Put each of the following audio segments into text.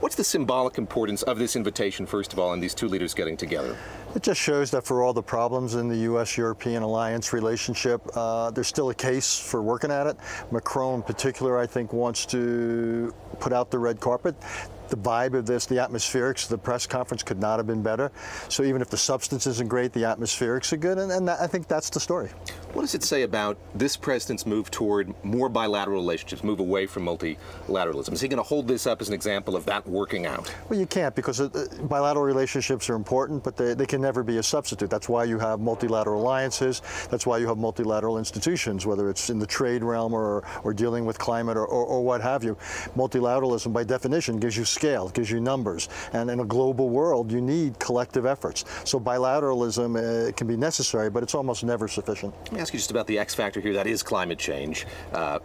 What's the symbolic importance of this invitation, first of all, and these two leaders getting together? It just shows that for all the problems in the U.S.-European alliance relationship, there's still a case for working at it. Macron in particular, I think, wants to put out the red carpet. The vibe of this, the atmospherics of the press conference could not have been better. So even if the substance isn't great, the atmospherics are good, and I think that's the story. What does it say about this president's move toward more bilateral relationships, move away from multilateralism? Is he going to hold this up as an example of that working out? Well, you can't, because bilateral relationships are important, but they can never be a substitute. That's why you have multilateral alliances. That's why you have multilateral institutions, whether it's in the trade realm or dealing with climate or what have you. Multilateralism, by definition, gives you scale, gives you numbers. And in a global world, you need collective efforts. So bilateralism can be necessary, but it's almost never sufficient. Let me ask you just about the X factor here, that is climate change.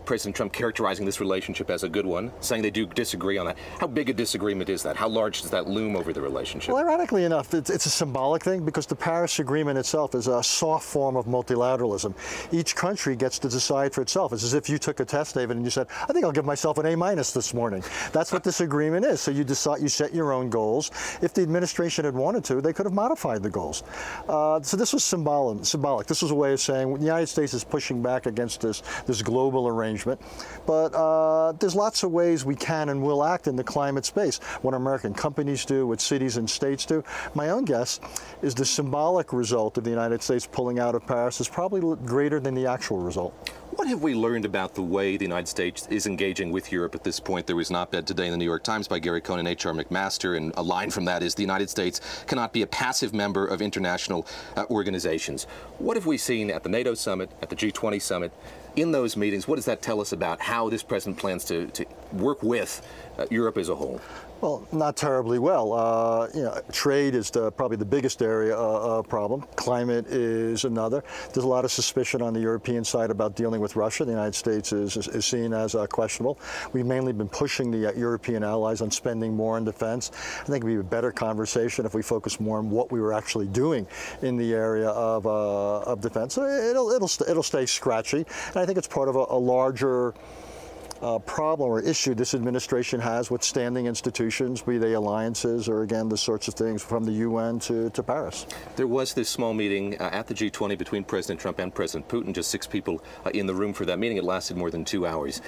President Trump characterizing this relationship as a good one, saying they do disagree on that. How big a disagreement is that? How large does that loom over the relationship? Well, ironically enough, it's a symbolic thing, because the Paris Agreement itself is a soft form of multilateralism. Each country gets to decide for itself. It's as if you took a test, David, and you said, I think I'll give myself an A- this morning. That's what this agreement is. So you decide, you set your own goals. If the administration had wanted to, they could have modified the goals. So this was symbolic. This was a way of saying the United States is pushing back against this global arrangement. But there's lots of ways we can and will act in the climate space. What American companies do, what cities and states do. My own guess is the symbolic result of the United States pulling out of Paris is probably greater than the actual result. What have we learned about the way the United States is engaging with Europe at this point? There was an op-ed today in the New York Times by Gary Cohn and H.R. McMaster, and a line from that is the United States cannot be a passive member of international organizations. What have we seen at the NATO summit, at the G20 summit, in those meetings? What does that tell us about how this president plans to work with Europe as a whole? Well, not terribly well. Trade is probably the biggest area problem. Climate is another. There's a lot of suspicion on the European side about dealing with Russia. The United States is seen as questionable. We've mainly been pushing the European allies on spending more on defense. I think it would be a better conversation if we focus more on what we were actually doing in the area of defense. So it'll stay scratchy, and I think it's part of a larger problem or issue this administration has with standing institutions, be they alliances or, again, the sorts of things from the UN to Paris. There was this small meeting at the G20 between President Trump and President Putin, just 6 people in the room for that meeting. It lasted more than 2 hours.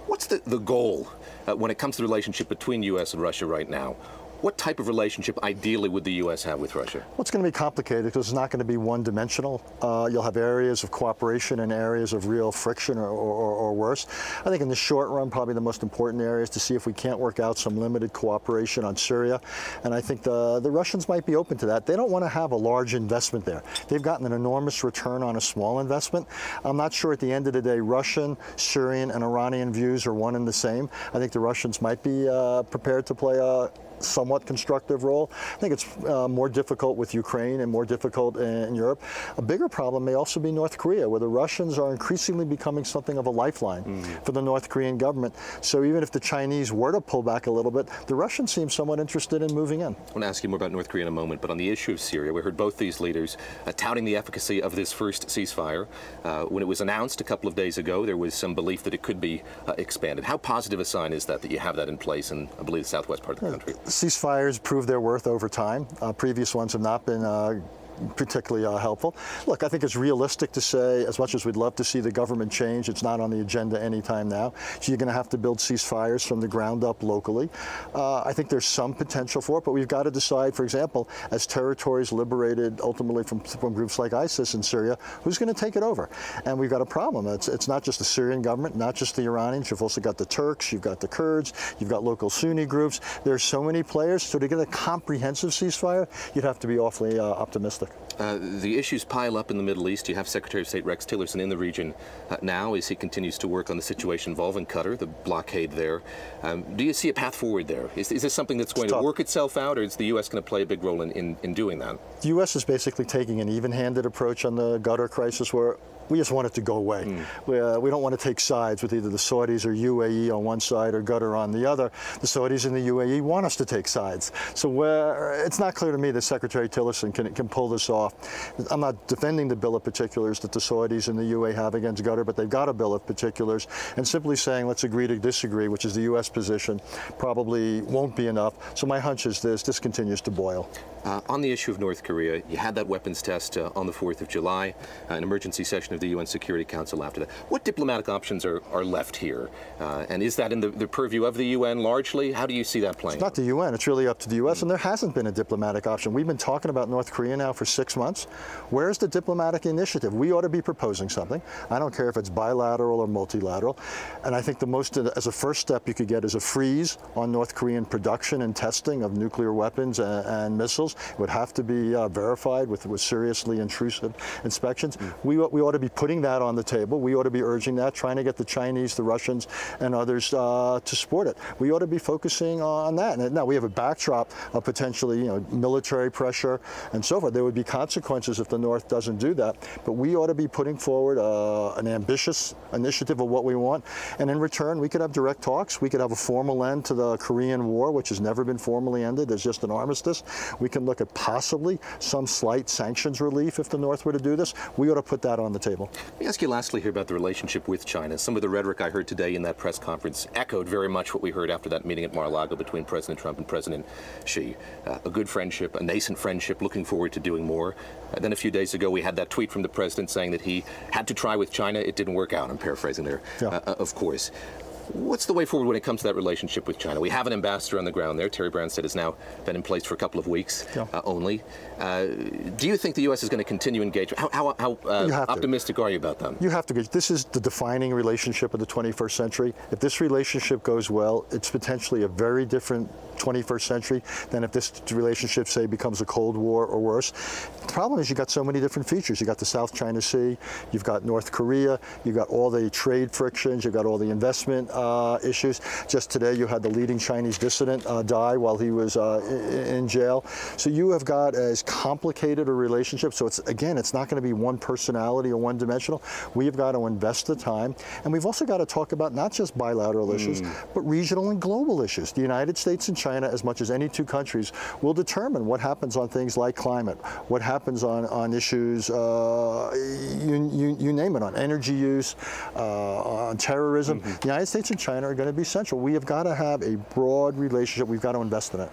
What's the goal when it comes to the relationship between U.S. and Russia right now? What type of relationship, ideally, would the U.S. have with Russia? Well, it's going to be complicated because it's not going to be one-dimensional. You'll have areas of cooperation and areas of real friction or worse. I think in the short run, probably the most important area is to see if we can't work out some limited cooperation on Syria. And I think the Russians might be open to that. They don't want to have a large investment there. They've gotten an enormous return on a small investment. I'm not sure at the end of the day Russian, Syrian, and Iranian views are one and the same. I think the Russians might be prepared to play a somewhat constructive role. I think it's more difficult with Ukraine and more difficult in Europe. A bigger problem may also be North Korea, where the Russians are increasingly becoming something of a lifeline for the North Korean government. So even if the Chinese were to pull back a little bit, the Russians seem somewhat interested in moving in. I want to ask you more about North Korea in a moment, but on the issue of Syria, we heard both these leaders touting the efficacy of this first ceasefire. When it was announced a couple of days ago, there was some belief that it could be expanded. How positive a sign is that you have that in place in, I believe, the southwest part of the country? Ceasefires prove their worth over time. Previous ones have not been particularly helpful. Look, I think it's realistic to say, as much as we'd love to see the government change, it's not on the agenda anytime now. So you're going to have to build ceasefires from the ground up locally. I think there's some potential for it, but we've got to decide, for example, as territories liberated ultimately from groups like ISIS in Syria, who's going to take it over? And we've got a problem. It's not just the Syrian government, not just the Iranians. You've also got the Turks, you've got the Kurds, you've got local Sunni groups. There's so many players. So to get a comprehensive ceasefire, you'd have to be awfully optimistic. The issues pile up in the Middle East. You have Secretary of State Rex Tillerson in the region now as he continues to work on the situation involving Qatar, the blockade there. Do you see a path forward there? Is this something that's going to work itself out, or is the U.S. going to play a big role in doing that? The U.S. is basically taking an even-handed approach on the Qatar crisis, where we just want it to go away. We don't want to take sides with either the Saudis or UAE on one side or Qatar on the other. The Saudis and the UAE want us to take sides. So it's not clear to me that Secretary Tillerson can pull this off. I'm not defending the bill of particulars that the Saudis and the UAE have against Qatar, but they've got a bill of particulars, and simply saying let's agree to disagree, which is the U.S. position, probably won't be enough. So my hunch is this continues to boil. On the issue of North Korea, you had that weapons test on the 4th of July, an emergency session of the UN Security Council after that. What diplomatic options are left here? And is that in the purview of the UN largely? How do you see that playing? It's not the UN, it's really up to the U.S., and there hasn't been a diplomatic option. We've been talking about North Korea now for 6 months. Where's the diplomatic initiative? We ought to be proposing something. I don't care if it's bilateral or multilateral. And I think the most, as a first step you could get, is a freeze on North Korean production and testing of nuclear weapons and missiles. It would have to be verified with seriously intrusive inspections. We ought to be putting that on the table. We ought to be urging that, trying to get the Chinese, the Russians, and others to support it. We ought to be focusing on that. And now we have a backdrop of potentially, military pressure and so forth. There would be consequences if the North doesn't do that. But we ought to be putting forward an ambitious initiative of what we want. And in return, we could have direct talks. We could have a formal end to the Korean War, which has never been formally ended. There's just an armistice. We can look at possibly some slight sanctions relief if the North were to do this. We ought to put that on the table. Let me ask you lastly here about the relationship with China. Some of the rhetoric I heard today in that press conference echoed very much what we heard after that meeting at Mar-a-Lago between President Trump and President Xi. A good friendship, a nascent friendship, looking forward to doing more. Then a few days ago, we had that tweet from the president saying that he had to try with China. It didn't work out. I'm paraphrasing there, of course. What's the way forward when it comes to that relationship with China? We have an ambassador on the ground there. Terry Branstad has now been in place for a couple of weeks only. Do you think the U.S. is going to continue engagement? How optimistic are you about that? You have to. This is the defining relationship of the 21st century. If this relationship goes well, it's potentially a very different 21st century than if this relationship, say, becomes a Cold War or worse. The problem is you've got so many different features. You've got the South China Sea, you've got North Korea, you've got all the trade frictions, you've got all the investment issues. Just today you had the leading Chinese dissident die while he was in jail. So you have got as complicated a relationship. So it's not going to be one personality or one dimensional. We have got to invest the time. And we've also got to talk about not just bilateral issues, but regional and global issues. The United States and China, as much as any two countries, will determine what happens on things like climate, what happens on issues, you name it, on energy use, on terrorism. The United States and China are going to be central. We have got to have a broad relationship. We've got to invest in it.